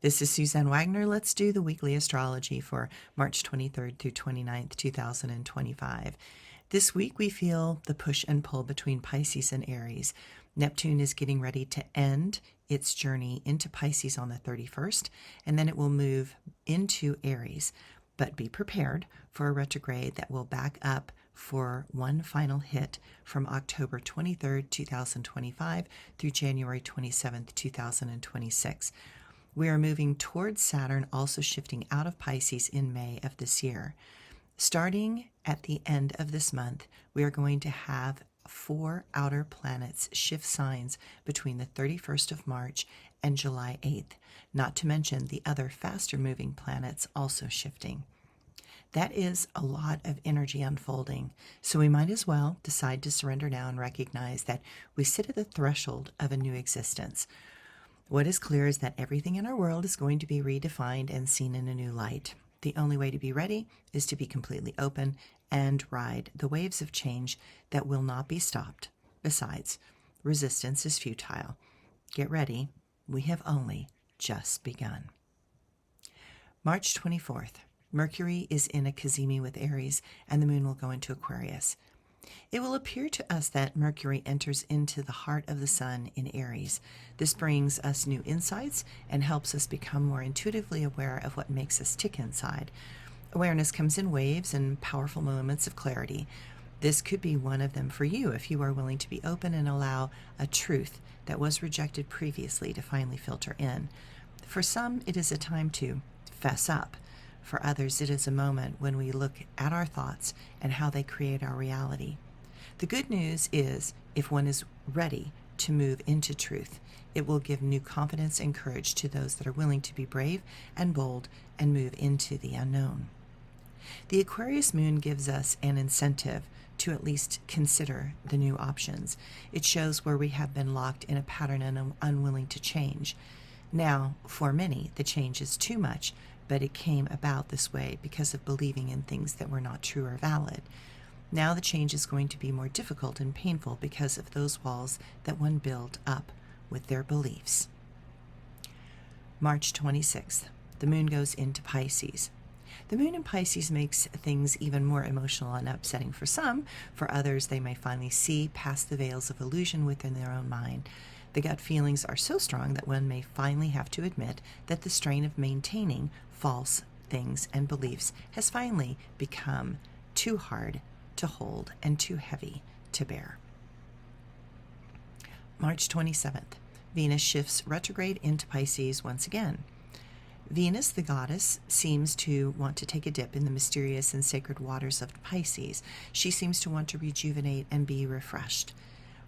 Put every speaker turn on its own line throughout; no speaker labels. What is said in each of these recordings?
This is Suzanne Wagner. Let's do the weekly astrology for March 23rd through 29th, 2025. This week we feel the push and pull between Pisces and Aries. Neptune is getting ready to end its journey into Pisces on the 31st, and then it will move into Aries. But be prepared for a retrograde that will back up for one final hit from October 23rd, 2025 through January 27th, 2026. We are moving towards Saturn, also shifting out of Pisces in May of this year. Starting at the end of this month, we are going to have 4 outer planets shift signs between the 31st of March and July 8th, not to mention the other faster moving planets also shifting. That is a lot of energy unfolding, so we might as well decide to surrender now and recognize that we sit at the threshold of a new existence. What is clear is that everything in our world is going to be redefined and seen in a new light. The only way to be ready is to be completely open and ride the waves of change that will not be stopped. Besides, resistance is futile. Get ready. We have only just begun. March 24th. Mercury is in a cazimi with Aries, and the moon will go into Aquarius. It will appear to us that Mercury enters into the heart of the sun in Aries. This brings us new insights and helps us become more intuitively aware of what makes us tick inside. Awareness comes in waves and powerful moments of clarity. This could be one of them for you if you are willing to be open and allow a truth that was rejected previously to finally filter in. For some, it is a time to fess up. For others, it is a moment when we look at our thoughts and how they create our reality. The good news is, if one is ready to move into truth, it will give new confidence and courage to those that are willing to be brave and bold and move into the unknown. The Aquarius moon gives us an incentive to at least consider the new options. It shows where we have been locked in a pattern and unwilling to change. Now, for many, the change is too much, but it came about this way because of believing in things that were not true or valid. Now the change is going to be more difficult and painful because of those walls that one built up with their beliefs. March 26th, the moon goes into Pisces. The moon in Pisces makes things even more emotional and upsetting for some. For others, they may finally see past the veils of illusion within their own mind. The gut feelings are so strong that one may finally have to admit that the strain of maintaining false things and beliefs has finally become too hard to hold and too heavy to bear. March 27th, Venus shifts retrograde into Pisces once again. Venus, the goddess, seems to want to take a dip in the mysterious and sacred waters of Pisces. She seems to want to rejuvenate and be refreshed.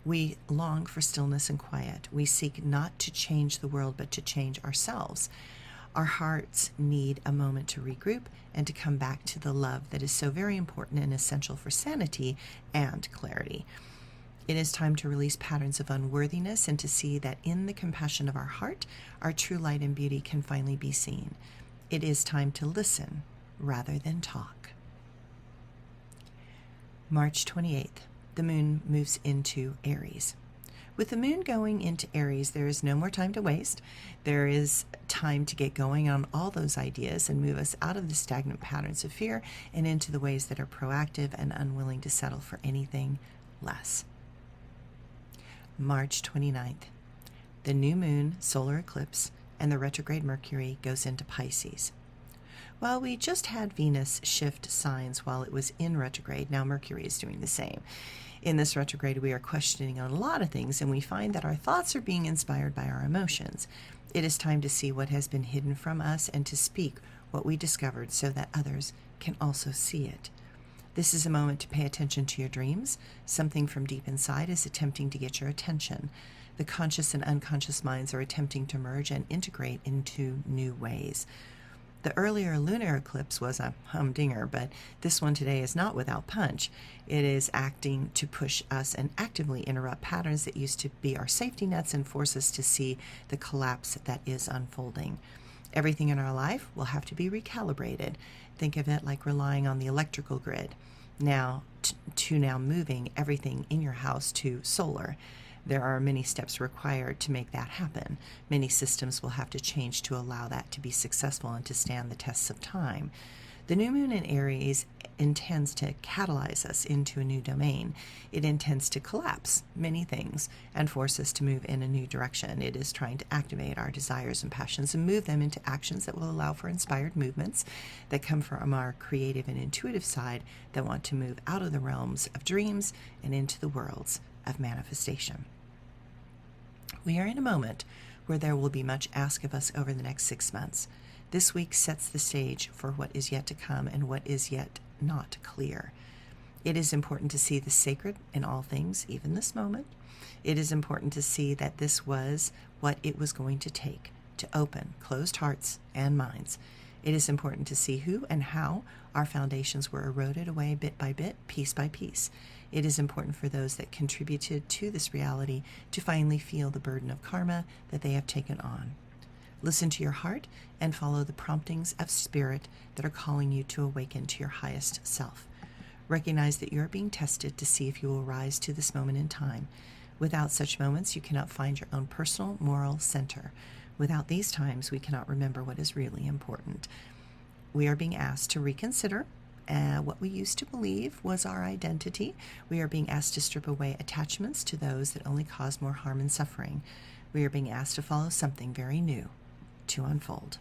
We long for stillness and quiet. We seek not to change the world, but to change ourselves. Our hearts need a moment to regroup and to come back to the love that is so very important and essential for sanity and clarity. It is time to release patterns of unworthiness and to see that in the compassion of our heart, our true light and beauty can finally be seen. It is time to listen rather than talk. March 28th. The moon moves into Aries. With the moon going into Aries, there is no more time to waste. There is time to get going on all those ideas and move us out of the stagnant patterns of fear and into the ways that are proactive and unwilling to settle for anything less. March 29th. The new moon, solar eclipse, and the retrograde Mercury goes into Pisces. Well, we just had Venus shift signs while it was in retrograde. Now Mercury is doing the same. In this retrograde, we are questioning a lot of things, and we find that our thoughts are being inspired by our emotions. It is time to see what has been hidden from us and to speak what we discovered so that others can also see it. This is a moment to pay attention to your dreams. Something from deep inside is attempting to get your attention. The conscious and unconscious minds are attempting to merge and integrate into new ways. The earlier lunar eclipse was a humdinger, but this one today is not without punch. It is acting to push us and actively interrupt patterns that used to be our safety nets and force us to see the collapse that is unfolding. Everything in our life will have to be recalibrated. Think of it like relying on the electrical grid. Now, to now moving everything in your house to solar. There are many steps required to make that happen. Many systems will have to change to allow that to be successful and to stand the tests of time. The new moon in Aries intends to catalyze us into a new domain. It intends to collapse many things and force us to move in a new direction. It is trying to activate our desires and passions and move them into actions that will allow for inspired movements that come from our creative and intuitive side that want to move out of the realms of dreams and into the worlds of manifestation. We are in a moment where there will be much asked of us over the next 6 months. This week sets the stage for what is yet to come and what is yet not clear. It is important to see the sacred in all things, even this moment. It is important to see that this was what it was going to take to open closed hearts and minds. It is important to see who and how our foundations were eroded away bit by bit, piece by piece. It is important for those that contributed to this reality to finally feel the burden of karma that they have taken on. Listen to your heart and follow the promptings of spirit that are calling you to awaken to your highest self. Recognize that you're being tested to see if you will rise to this moment in time. Without such moments, you cannot find your own personal moral center. Without these times, we cannot remember what is really important. We are being asked to reconsider what we used to believe was our identity. We are being asked to strip away attachments to those that only cause more harm and suffering. We are being asked to follow something very new to unfold.